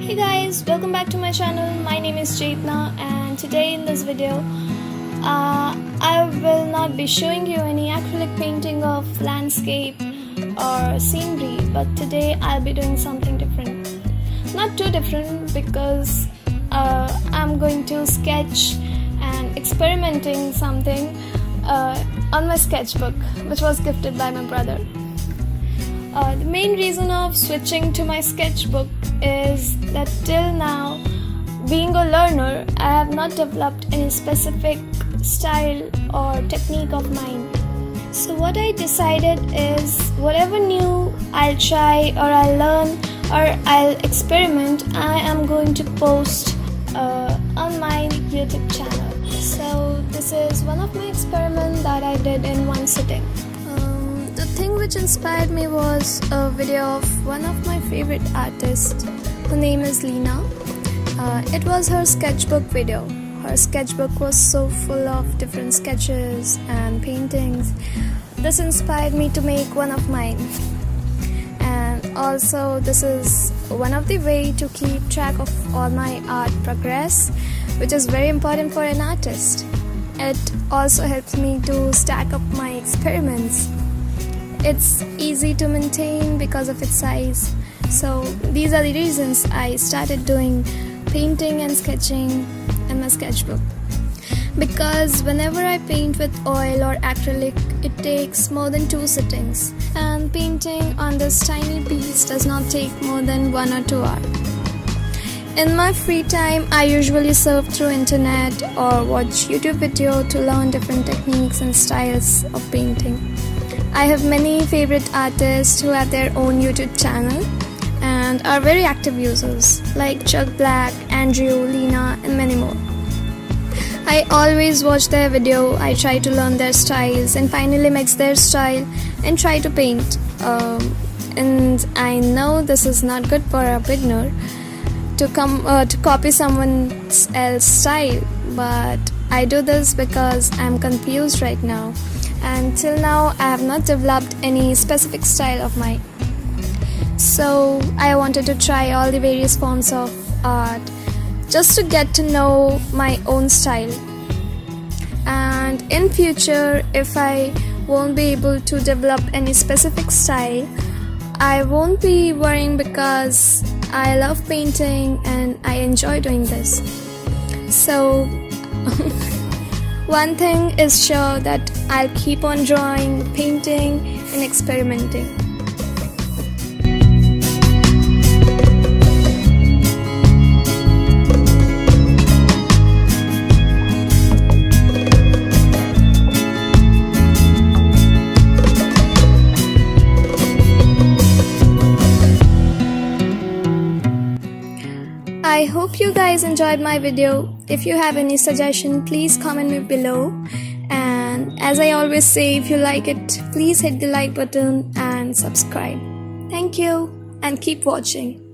Hey guys, welcome back to my channel. My name is Chetna, and today in this video I will not be showing you any acrylic painting of landscape or scenery, but today I'll be doing something different. Not too different because I'm going to sketch and experimenting something on my sketchbook, which was gifted by my brother. The main reason of switching to my sketchbook is that till now, being a learner, I have not developed any specific style or technique of mine. So what I decided is whatever new I'll try or I'll learn or I'll experiment, I am going to post on my YouTube channel. So this is one of my experiments that I did in one sitting. The thing which inspired me was a video of one of my favorite artists. Her name is Lena. It was her sketchbook video. Her sketchbook was so full of different sketches and paintings. This inspired me to make one of mine. And also this is one of the way to keep track of all my art progress, which is very important for an artist. It also helps me to stack up my experiments. It's easy to maintain because of its size. So these are the reasons I started doing painting and sketching in my sketchbook. Because whenever I paint with oil or acrylic, it takes more than 2 sittings. And painting on this tiny piece does not take more than 1 or 2 hours. In my free time, I usually surf through internet or watch YouTube video to learn different techniques and styles of painting. I have many favorite artists who have their own YouTube channel and are very active users like Chuck Black, Andrew, Lena and many more. I always watch their video, I try to learn their styles and finally mix their style and try to paint. And I know this is not good for a beginner to copy someone else's style, but I do this because I'm confused right now. And till now I have not developed any specific style of mine. So I wanted to try all the various forms of art just to get to know my own style. And in future, if I won't be able to develop any specific style, I won't be worrying because I love painting and I enjoy doing this. So one thing is sure, that I'll keep on drawing, painting and experimenting. I hope you guys enjoyed my video. If you have any suggestion, please comment me below. And as I always say, if you like it, please hit the like button and subscribe. Thank you and keep watching.